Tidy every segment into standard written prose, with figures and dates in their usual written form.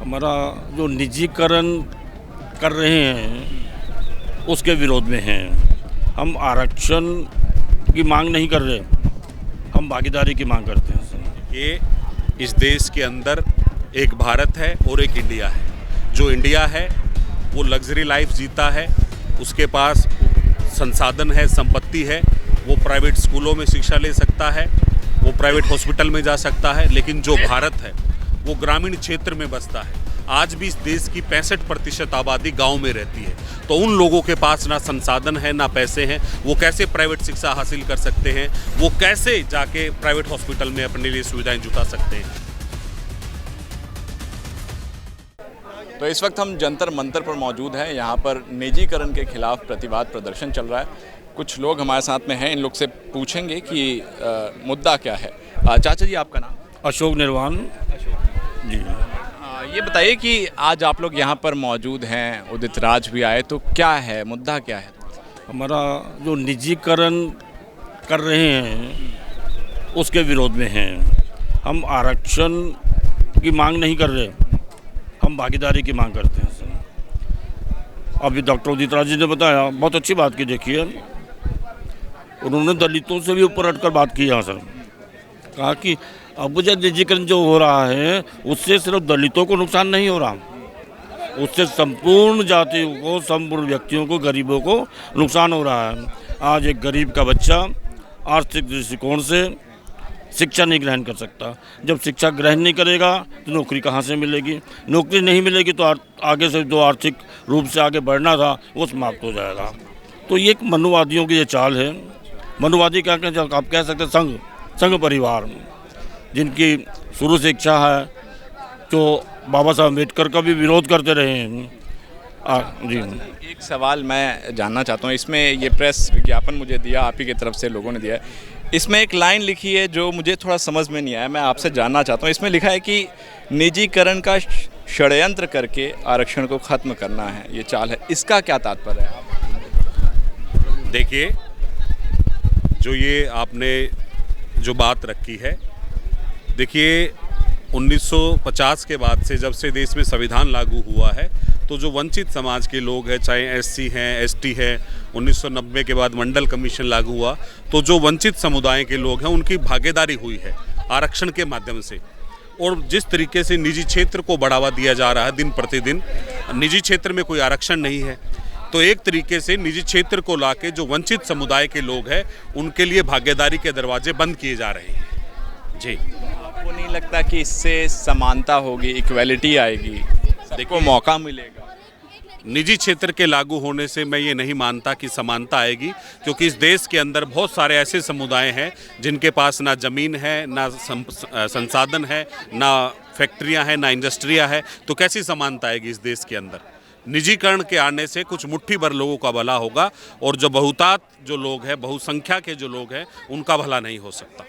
हमारा जो निजीकरण कर रहे हैं उसके विरोध में हैं। हम आरक्षण की मांग नहीं कर रहे, हम भागीदारी की मांग करते हैं। ये इस देश के अंदर एक भारत है और एक इंडिया है। जो इंडिया है वो लग्जरी लाइफ जीता है, उसके पास संसाधन है, संपत्ति है, वो प्राइवेट स्कूलों में शिक्षा ले सकता है, वो प्राइवेट हॉस्पिटल में जा सकता है। लेकिन जो भारत है वो ग्रामीण क्षेत्र में बसता है। आज भी इस देश की 65% आबादी गांव में रहती है। तो उन लोगों के पास ना संसाधन है ना पैसे हैं, वो कैसे प्राइवेट शिक्षा हासिल कर सकते हैं, वो कैसे जाके प्राइवेट हॉस्पिटल में अपने लिए सुविधाएं जुटा सकते हैं। तो इस वक्त हम जंतर मंतर पर मौजूद हैं। यहाँ पर निजीकरण के खिलाफ प्रतिवाद प्रदर्शन चल रहा है। कुछ लोग हमारे साथ में हैं, इन लोग से पूछेंगे कि मुद्दा क्या है। चाचा जी, आपका नाम? अशोक निर्वाण जी। ये बताइए कि आज आप लोग यहाँ पर मौजूद हैं, उदित राज भी आए, तो क्या है मुद्दा, क्या है? हमारा जो निजीकरण कर रहे हैं उसके विरोध में हैं। हम आरक्षण की मांग नहीं कर रहे, हम भागीदारी की मांग करते हैं। अभी डॉक्टर उदित राज जी ने बताया, बहुत अच्छी बात की। देखिए, उन्होंने दलितों से भी ऊपर हटकर बात की है सर। कहा कि अब जो निजीकरण जो हो रहा है उससे सिर्फ दलितों को नुकसान नहीं हो रहा, उससे संपूर्ण जातियों को, संपूर्ण व्यक्तियों को, गरीबों को नुकसान हो रहा है। आज एक गरीब का बच्चा आर्थिक दृष्टिकोण से शिक्षा नहीं ग्रहण कर सकता। जब शिक्षा ग्रहण नहीं करेगा तो नौकरी कहाँ से मिलेगी? नौकरी नहीं मिलेगी तो आगे से जो आर्थिक रूप से आगे बढ़ना था वो समाप्त हो जाएगा। तो ये एक मनुवादियों की ये चाल है। मनुवादी क्या कहें, आप कह सकते हैं संघ परिवार, जिनकी शुरू से इच्छा है, जो बाबा साहब अम्बेडकर का भी विरोध करते रहे हैं। जी, एक सवाल मैं जानना चाहता हूँ। इसमें ये प्रेस विज्ञापन मुझे दिया, आप ही की तरफ से लोगों ने दिया है। इसमें एक लाइन लिखी है जो मुझे थोड़ा समझ में नहीं आया, मैं आपसे जानना चाहता हूँ। इसमें लिखा है कि निजीकरण का षड्यंत्र करके आरक्षण को ख़त्म करना है, ये चाल है। इसका क्या तात्पर्य है? देखिए, जो ये आपने जो बात रखी है, देखिए 1950 के बाद से, जब से देश में संविधान लागू हुआ है, तो जो वंचित समाज के लोग हैं, चाहे एससी हैं, एसटी हैं, 1990 के बाद मंडल कमीशन लागू हुआ, तो जो वंचित समुदाय के लोग हैं उनकी भागीदारी हुई है आरक्षण के माध्यम से। और जिस तरीके से निजी क्षेत्र को बढ़ावा दिया जा रहा है दिन प्रतिदिन, निजी क्षेत्र में कोई आरक्षण नहीं है, तो एक तरीके से निजी क्षेत्र को लाके जो वंचित समुदाय के लोग हैं उनके लिए भागीदारी के दरवाजे बंद किए जा रहे हैं। जी, आपको नहीं लगता कि इससे समानता होगी, इक्वलिटी आएगी, देखो मौका मिलेगा? निजी क्षेत्र के लागू होने से मैं ये नहीं मानता कि समानता आएगी, क्योंकि इस देश के अंदर बहुत सारे ऐसे समुदाय हैं जिनके पास ना ज़मीन है, ना संसाधन है, ना फैक्ट्रियां हैं, ना इंडस्ट्रियां है। तो कैसी समानता आएगी इस देश के अंदर? निजीकरण के आने से कुछ मुट्ठी भर लोगों का भला होगा और जो बहुतात जो लोग हैं, बहुसंख्या के जो लोग हैं, उनका भला नहीं हो सकता।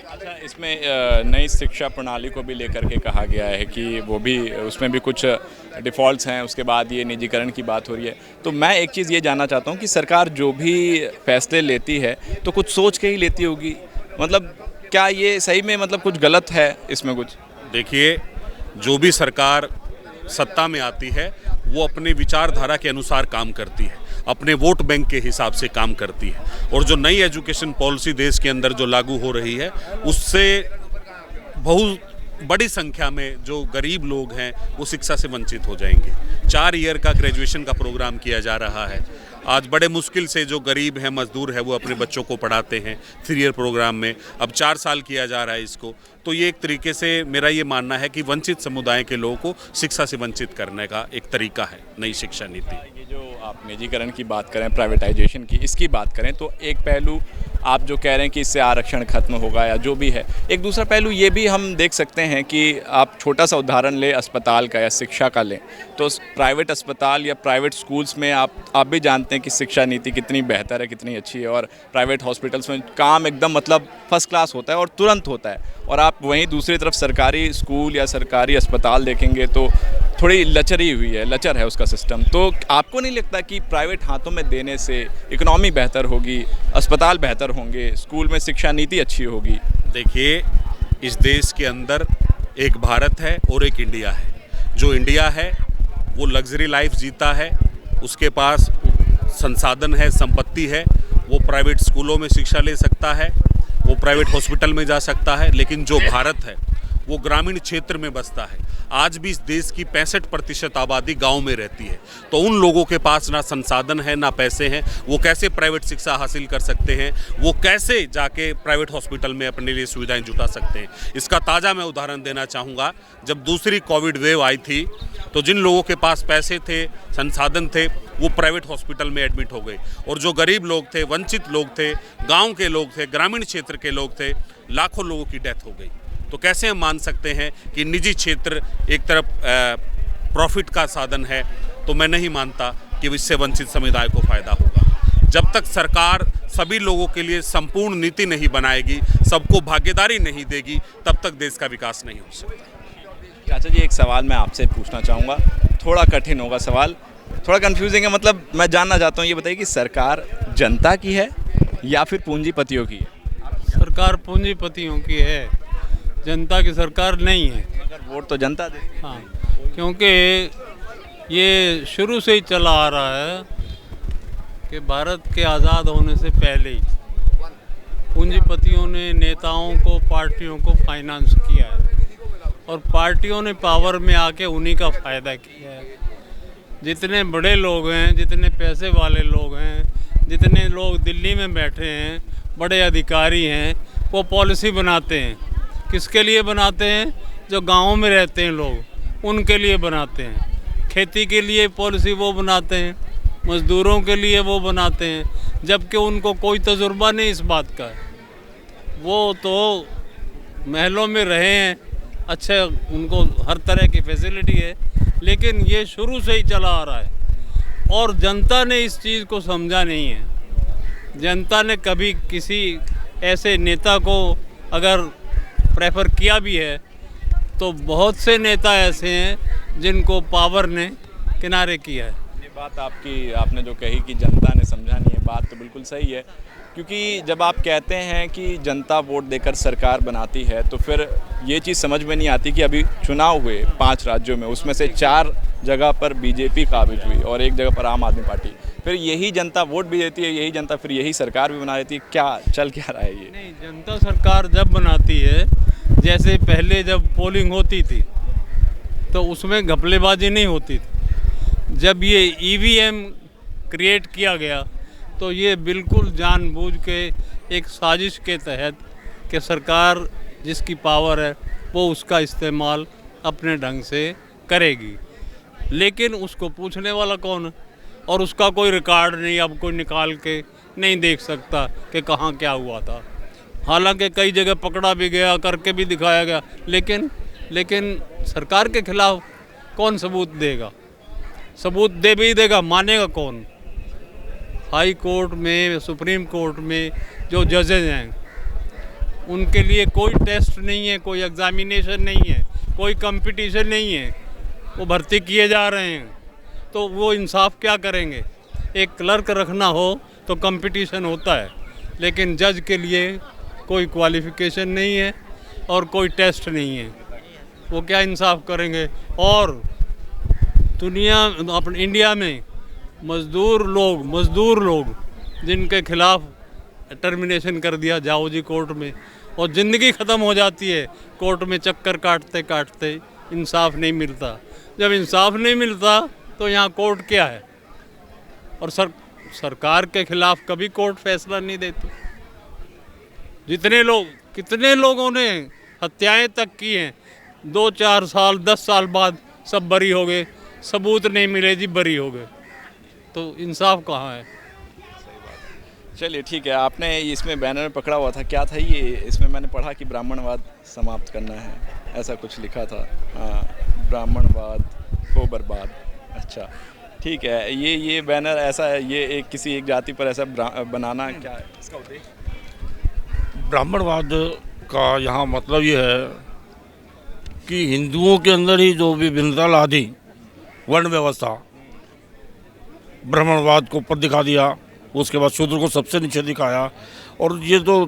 अच्छा, इसमें नई शिक्षा प्रणाली को भी लेकर के कहा गया है कि वो भी, उसमें भी कुछ डिफ़ॉल्ट्स हैं, उसके बाद ये निजीकरण की बात हो रही है। तो मैं एक चीज़ ये जानना चाहता हूँ कि सरकार जो भी फैसले लेती है तो कुछ सोच के ही लेती होगी, मतलब क्या ये सही में मतलब कुछ गलत है इसमें कुछ? देखिए, जो भी सरकार सत्ता में आती है वो अपने विचारधारा के अनुसार काम करती है, अपने वोट बैंक के हिसाब से काम करती है। और जो नई एजुकेशन पॉलिसी देश के अंदर जो लागू हो रही है, उससे बहुत बड़ी संख्या में जो गरीब लोग हैं वो शिक्षा से वंचित हो जाएंगे। 4 ईयर का ग्रेजुएशन का प्रोग्राम किया जा रहा है। आज बड़े मुश्किल से जो गरीब हैं, मजदूर है, वो अपने बच्चों को पढ़ाते हैं 3 ईयर प्रोग्राम में। अब 4 साल किया जा रहा है इसको। तो ये एक तरीके से मेरा ये मानना है कि वंचित समुदाय के लोगों को शिक्षा से वंचित करने का एक तरीका है नई शिक्षा नीति। ये जो आप निजीकरण की बात करें, प्राइवेटाइजेशन की, इसकी बात करें, तो एक पहलू आप जो कह रहे हैं कि इससे आरक्षण खत्म होगा या जो भी है, एक दूसरा पहलू ये भी हम देख सकते हैं कि आप छोटा सा उदाहरण लें अस्पताल का या शिक्षा का लें, तो प्राइवेट अस्पताल या प्राइवेट स्कूल्स में आप भी जानते हैं कि शिक्षा नीति कितनी बेहतर है, कितनी अच्छी है। और प्राइवेट हॉस्पिटल्स में काम एकदम मतलब फर्स्ट क्लास होता है और तुरंत होता है। और आप वहीं दूसरी तरफ सरकारी स्कूल या सरकारी अस्पताल देखेंगे तो थोड़ी लचरी हुई है, लचर है उसका सिस्टम। तो आपको नहीं लगता कि प्राइवेट हाथों में देने से इकोनॉमी बेहतर होगी, अस्पताल बेहतर होंगे, स्कूल में शिक्षा नीति अच्छी होगी? देखिए, इस देश के अंदर एक भारत है और एक इंडिया है। जो इंडिया है वो लग्जरी लाइफ जीता है, उसके पास संसाधन है, संपत्ति है, वो प्राइवेट स्कूलों में शिक्षा ले सकता है, वो प्राइवेट हॉस्पिटल में जा सकता है। लेकिन जो भारत है वो ग्रामीण क्षेत्र में बसता है। आज भी इस देश की 65% आबादी गांव में रहती है। तो उन लोगों के पास ना संसाधन है ना पैसे हैं, वो कैसे प्राइवेट शिक्षा हासिल कर सकते हैं, वो कैसे जाके प्राइवेट हॉस्पिटल में अपने लिए सुविधाएं जुटा सकते हैं। इसका ताज़ा मैं उदाहरण देना चाहूँगा। जब दूसरी कोविड वेव आई थी तो जिन लोगों के पास पैसे थे, संसाधन थे, वो प्राइवेट हॉस्पिटल में एडमिट हो गए, और जो गरीब लोग थे, वंचित लोग थे, गाँव के लोग थे, ग्रामीण क्षेत्र के लोग थे, लाखों लोगों की डेथ हो गई। तो कैसे हम मान सकते हैं कि निजी क्षेत्र एक तरफ प्रॉफिट का साधन है? तो मैं नहीं मानता कि इससे वंचित समुदाय को फ़ायदा होगा। जब तक सरकार सभी लोगों के लिए संपूर्ण नीति नहीं बनाएगी, सबको भागीदारी नहीं देगी, तब तक देश का विकास नहीं हो सकता। चाचा जी, एक सवाल मैं आपसे पूछना चाहूँगा, थोड़ा कठिन होगा सवाल, थोड़ा कंफ्यूजिंग है। मतलब मैं जानना चाहता हूँ, ये बताइए कि सरकार जनता की है या फिर पूंजीपतियों की है? सरकार पूंजीपतियों की है, जनता की सरकार नहीं है। मगर वोट तो जनता दे। हाँ, क्योंकि ये शुरू से ही चला आ रहा है कि भारत के आज़ाद होने से पहले ही पूंजीपतियों ने नेताओं को, पार्टियों को फाइनेंस किया है, और पार्टियों ने पावर में आके उन्हीं का फ़ायदा किया है। जितने बड़े लोग हैं, जितने पैसे वाले लोग हैं, जितने लोग दिल्ली में बैठे हैं, बड़े अधिकारी हैं, वो पॉलिसी बनाते हैं। किसके लिए बनाते हैं? जो गाँव में रहते हैं लोग, उनके लिए बनाते हैं। खेती के लिए पॉलिसी वो बनाते हैं, मज़दूरों के लिए वो बनाते हैं, जबकि उनको कोई तजुर्बा नहीं इस बात का। वो तो महलों में रहे हैं, अच्छे, उनको हर तरह की फैसिलिटी है, लेकिन ये शुरू से ही चला आ रहा है और जनता ने इस चीज़ को समझा नहीं है। जनता ने कभी किसी ऐसे नेता को अगर प्रेफर किया भी है तो बहुत से नेता ऐसे हैं जिनको पावर ने किनारे किया है। ये बात आपने जो कही कि जनता ने समझा नहीं है, बात तो बिल्कुल सही है। क्योंकि जब आप कहते हैं कि जनता वोट देकर सरकार बनाती है, तो फिर ये चीज़ समझ में नहीं आती कि अभी चुनाव हुए 5 राज्यों में, उसमें से 4 जगह पर बीजेपी काबिज हुई और 1 जगह पर आम आदमी पार्टी। फिर यही जनता वोट भी देती है, यही जनता फिर यही सरकार भी बना देती है। क्या चल क्या रहा है ये? नहीं, जनता सरकार जब बनाती है, जैसे पहले जब पोलिंग होती थी तो उसमें घपलेबाजी नहीं होती थी। जब ये ईवीएम क्रिएट किया गया तो ये बिल्कुल जानबूझ के एक साजिश के तहत कि सरकार जिसकी पावर है वो उसका इस्तेमाल अपने ढंग से करेगी, लेकिन उसको पूछने वाला कौन है? और उसका कोई रिकॉर्ड नहीं, अब कोई निकाल के नहीं देख सकता कि कहाँ क्या हुआ था। हालांकि कई जगह पकड़ा भी गया, करके भी दिखाया गया, लेकिन सरकार के खिलाफ कौन सबूत देगा? सबूत दे भी देगा, मानेगा कौन? हाई कोर्ट में, सुप्रीम कोर्ट में जो जजेज हैं, उनके लिए कोई टेस्ट नहीं है, कोई एग्जामिनेशन नहीं है, कोई कंपटीशन नहीं है, वो भर्ती किए जा रहे हैं। तो वो इंसाफ क्या करेंगे? एक क्लर्क रखना हो तो कंपटीशन होता है, लेकिन जज के लिए कोई क्वालिफ़िकेशन नहीं है और कोई टेस्ट नहीं है, वो क्या इंसाफ करेंगे? और दुनिया, अपने इंडिया में मज़दूर लोग जिनके खिलाफ टर्मिनेशन कर दिया, जाओ जी कोर्ट में, और ज़िंदगी ख़त्म हो जाती है कोर्ट में चक्कर काटते काटते, इंसाफ नहीं मिलता। जब इंसाफ नहीं मिलता तो यहाँ कोर्ट क्या है? और सरकार के खिलाफ कभी कोर्ट फैसला नहीं देती। कितने लोगों ने हत्याएं तक की हैं, 2-4 साल 10 साल बाद सब बरी हो गए, सबूत नहीं मिले जी, बरी हो गए। तो इंसाफ कहाँ है? चलिए ठीक है, आपने इसमें बैनर में पकड़ा हुआ था, क्या था ये? इसमें मैंने पढ़ा कि ब्राह्मणवाद समाप्त करना है, ऐसा कुछ लिखा था। हाँ, ब्राह्मणवाद हो बर्बाद। अच्छा ठीक है, ये बैनर ऐसा है, ये किसी एक जाति पर ऐसा बनाना क्या है इसका उद्देश्य? ब्राह्मणवाद का यहाँ मतलब ये है कि हिंदुओं के अंदर ही जो विभिन्नता ला दी, वर्ण व्यवस्था, ब्राह्मणवाद को ऊपर दिखा दिया, उसके बाद शूद्र को सबसे नीचे दिखाया। और ये तो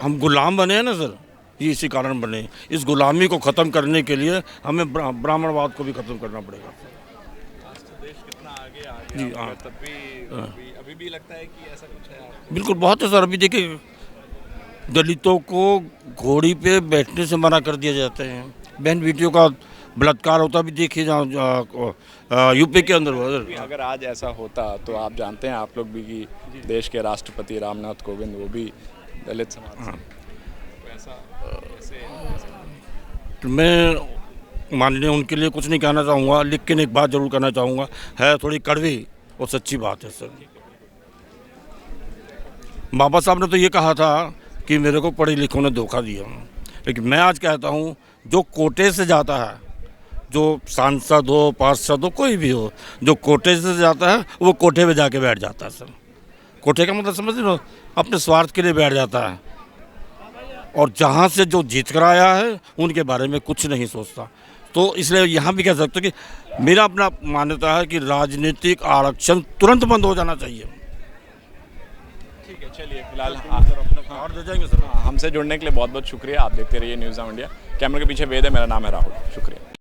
हम गुलाम बने हैं ना सर, ये इसी कारण बने। इस गुलामी को ख़त्म करने के लिए हमें ब्राह्मणवाद को भी ख़त्म करना पड़ेगा। देश कितना आगे आ जी, गया, हाँ। मगर तब भी अभी भी लगता है कि ऐसा कुछ है आपको? बिल्कुल बहुत है सर। अभी देखिए दलितों को घोड़ी पे बैठने से मना कर दिया जाता है। बहन बेटियों का बलात्कार होता भी देखिए जहाँ यूपी के अंदर। अगर आज ऐसा होता तो आप जानते हैं आप लोग भी कि देश के राष्ट्रपति रामनाथ कोविंद वो भी दलित समाज से, तो ऐसा तो मैं माननीय उनके लिए कुछ नहीं कहना चाहूँगा, लेकिन एक बात ज़रूर कहना चाहूँगा, है थोड़ी कड़वी और सच्ची बात है सर। बाबा साहब ने तो ये कहा था कि मेरे को पढ़े लिखों ने धोखा दिया, लेकिन मैं आज कहता हूँ जो कोटे से जाता है, जो सांसद हो, पार्षद हो, कोई भी हो, जो कोटे से जाता है वो कोठे पे जाके बैठ जाता है सर। कोठे का मतलब समझ लो, अपने स्वार्थ के लिए बैठ जाता है, और जहाँ से जो जीत कर आया है उनके बारे में कुछ नहीं सोचता। तो इसलिए यहाँ भी कह सकते हो कि मेरा अपना मान्यता है कि राजनीतिक आरक्षण तुरंत बंद हो जाना चाहिए। ठीक है, चलिए फिलहाल और दे जाएंगे सर। हमसे जुड़ने के लिए बहुत बहुत शुक्रिया। आप देखते रहिए न्यूज़ ऑफ इंडिया। कैमरे के पीछे वेद है, मेरा नाम है राहुल। शुक्रिया।